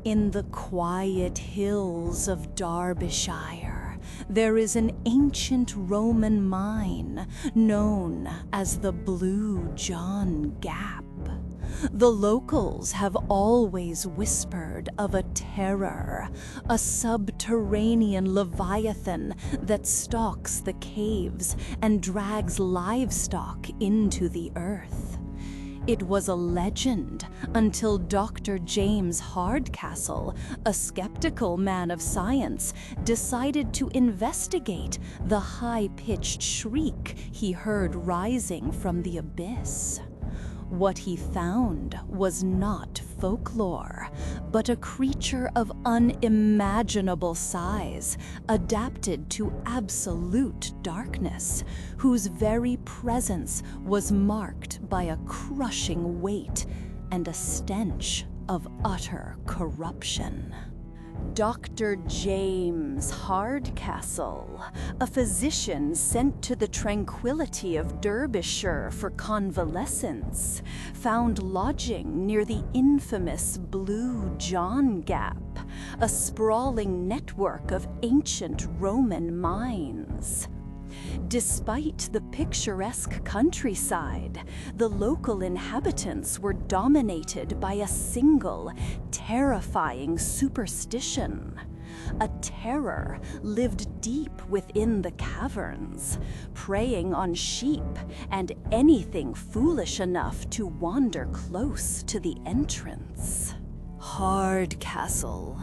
In the quiet hills of Derbyshire, there is an ancient Roman mine known as the Blue John Gap. The locals have always whispered of a terror, a subterranean leviathan that stalks the caves and drags livestock into the earth. It was a legend until Dr. James Hardcastle, a skeptical man of science, decided to investigate the high-pitched shriek he heard rising from the abyss. What he found was not folklore, but a creature of unimaginable size, adapted to absolute darkness, whose very presence was marked by a crushing weight and a stench of utter corruption. Dr. James Hardcastle, a physician sent to the tranquility of Derbyshire for convalescence, found lodging near the infamous Blue John Gap, a sprawling network of ancient Roman mines. Despite the picturesque countryside, the local inhabitants were dominated by a single, terrifying superstition. A terror lived deep within the caverns, preying on sheep and anything foolish enough to wander close to the entrance. Hardcastle,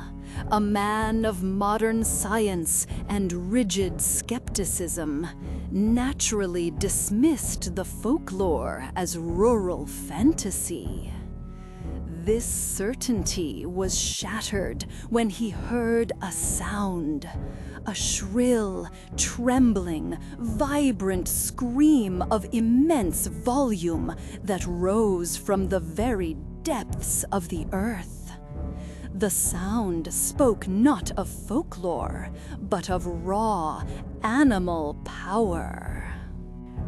a man of modern science and rigid skepticism, naturally dismissed the folklore as rural fantasy. This certainty was shattered when he heard a sound, a shrill, trembling, vibrant scream of immense volume that rose from the very depths of the earth. The sound spoke not of folklore, but of raw, animal power.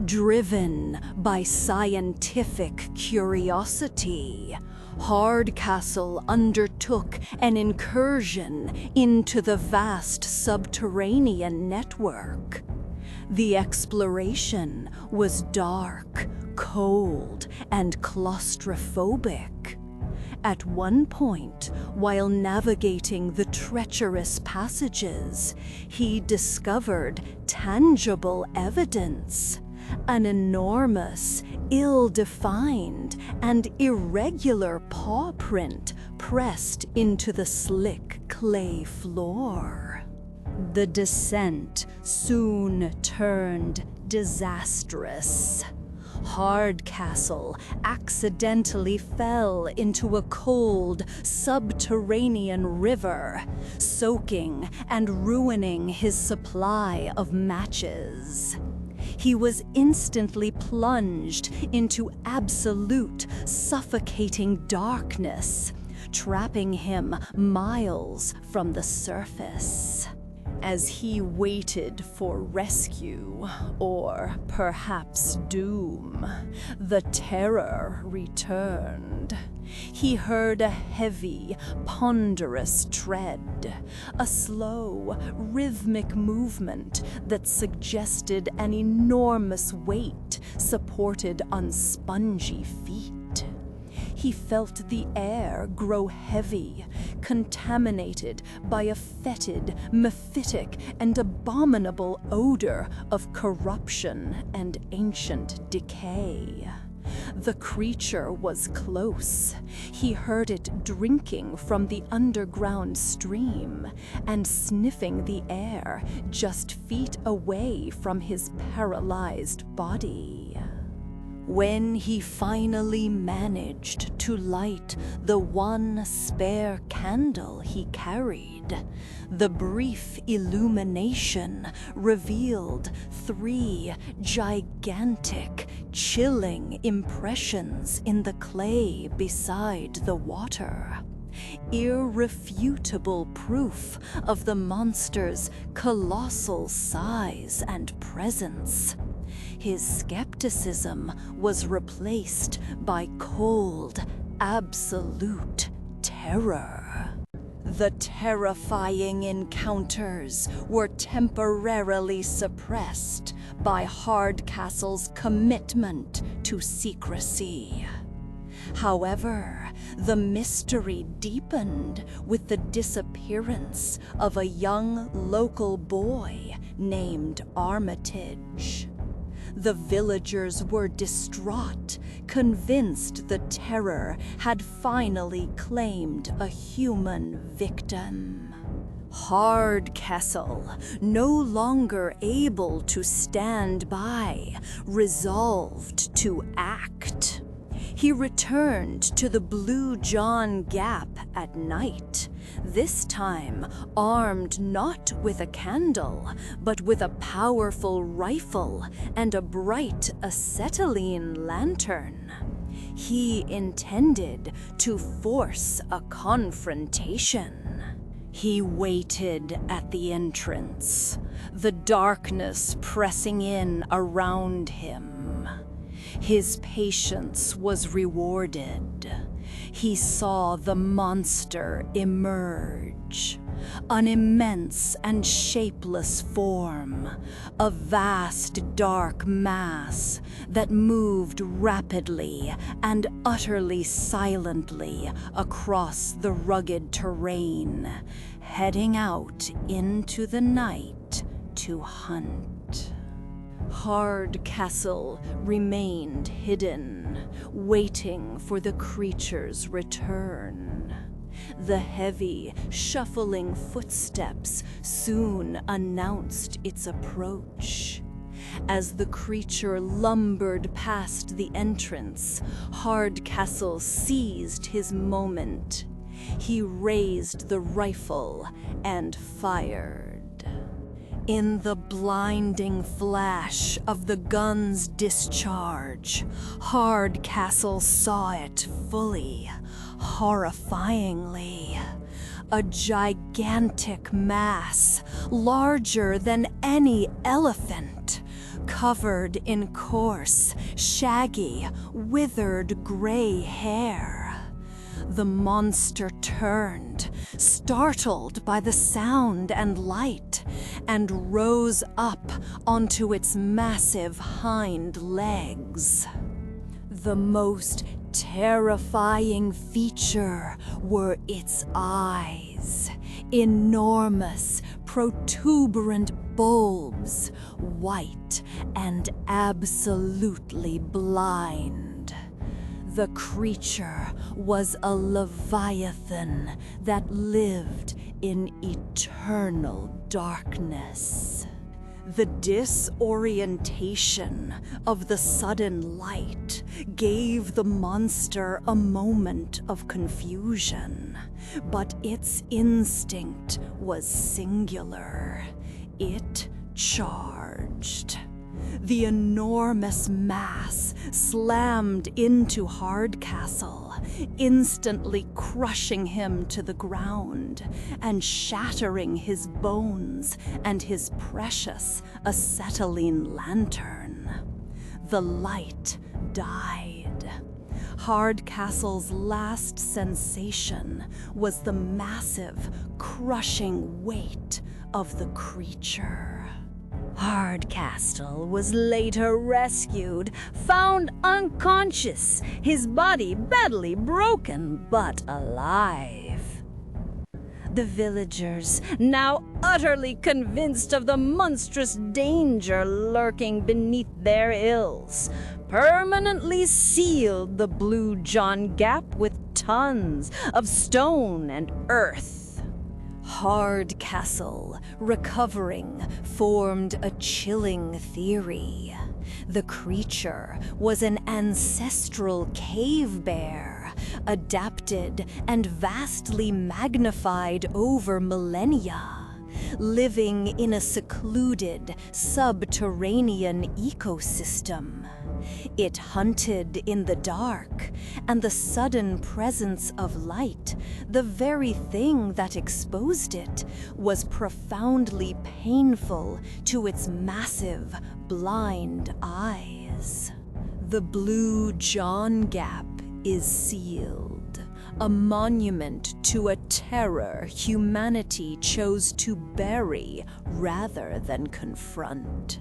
Driven by scientific curiosity, Hardcastle undertook an incursion into the vast subterranean network. The exploration was dark, cold, and claustrophobic. At one point, while navigating the treacherous passages, he discovered tangible evidence. An enormous, ill-defined, and irregular paw print pressed into the slick clay floor. The descent soon turned disastrous. Hardcastle accidentally fell into a cold, subterranean river, soaking and ruining his supply of matches. He was instantly plunged into absolute, suffocating darkness, trapping him miles from the surface. As he waited for rescue, or perhaps doom, the terror returned. He heard a heavy, ponderous tread, a slow, rhythmic movement that suggested an enormous weight supported on spongy feet. He felt the air grow heavy, contaminated by a fetid, mephitic, and abominable odor of corruption and ancient decay. The creature was close. He heard it drinking from the underground stream and sniffing the air just feet away from his paralyzed body. When he finally managed to light the one spare candle he carried, the brief illumination revealed 3 gigantic, chilling impressions in the clay beside the water. Irrefutable proof of the monster's colossal size and presence. His skepticism was replaced by cold, absolute terror. The terrifying encounters were temporarily suppressed by Hardcastle's commitment to secrecy. However, the mystery deepened with the disappearance of a young local boy named Armitage. The villagers were distraught, convinced the terror had finally claimed a human victim. Hardcastle, no longer able to stand by, resolved to act. He returned to the Blue John Gap at night, this time armed not with a candle, but with a powerful rifle and a bright acetylene lantern. He intended to force a confrontation. He waited at the entrance, the darkness pressing in around him. His patience was rewarded. He saw the monster emerge, an immense and shapeless form, a vast dark mass that moved rapidly and utterly silently across the rugged terrain, heading out into the night to hunt. Hardcastle remained hidden, waiting for the creature's return. The heavy, shuffling footsteps soon announced its approach. As the creature lumbered past the entrance, Hardcastle seized his moment. He raised the rifle and fired. In the blinding flash of the gun's discharge, Hardcastle saw it fully, horrifyingly. A gigantic mass, larger than any elephant, covered in coarse, shaggy, withered gray hair. The monster turned, startled by the sound and light, and rose up onto its massive hind legs. The most terrifying feature were its eyes, enormous, protuberant bulbs, white and absolutely blind. The creature was a leviathan that lived in eternal darkness. The disorientation of the sudden light gave the monster a moment of confusion, but its instinct was singular. It charged. The enormous mass slammed into Hardcastle, instantly crushing him to the ground and shattering his bones and his precious acetylene lantern. The light died. Hardcastle's last sensation was the massive, crushing weight of the creature. Hardcastle was later rescued, found unconscious, his body badly broken but alive. The villagers, now utterly convinced of the monstrous danger lurking beneath their hills, permanently sealed the Blue John Gap with tons of stone and earth. Hardcastle, recovering, formed a chilling theory. The creature was an ancestral cave bear, adapted and vastly magnified over millennia, living in a secluded, subterranean ecosystem. It hunted in the dark, and the sudden presence of light, the very thing that exposed it, was profoundly painful to its massive, blind eyes. The Blue John Gap is sealed, a monument to a terror humanity chose to bury rather than confront.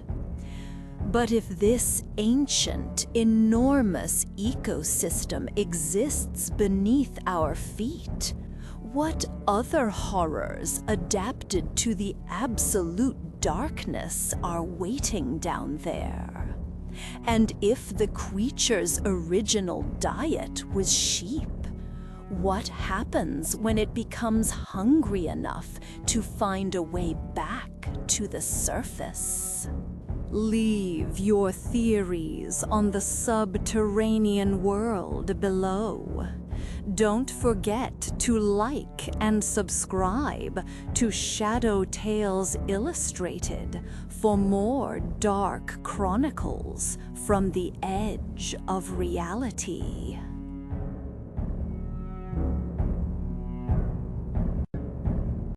But if this ancient, enormous ecosystem exists beneath our feet, what other horrors adapted to the absolute darkness are waiting down there? And if the creature's original diet was sheep, what happens when it becomes hungry enough to find a way back to the surface? Leave your theories on the subterranean world below. Don't forget to like and subscribe to Shadow Tales Illustrated for more dark chronicles from the edge of reality.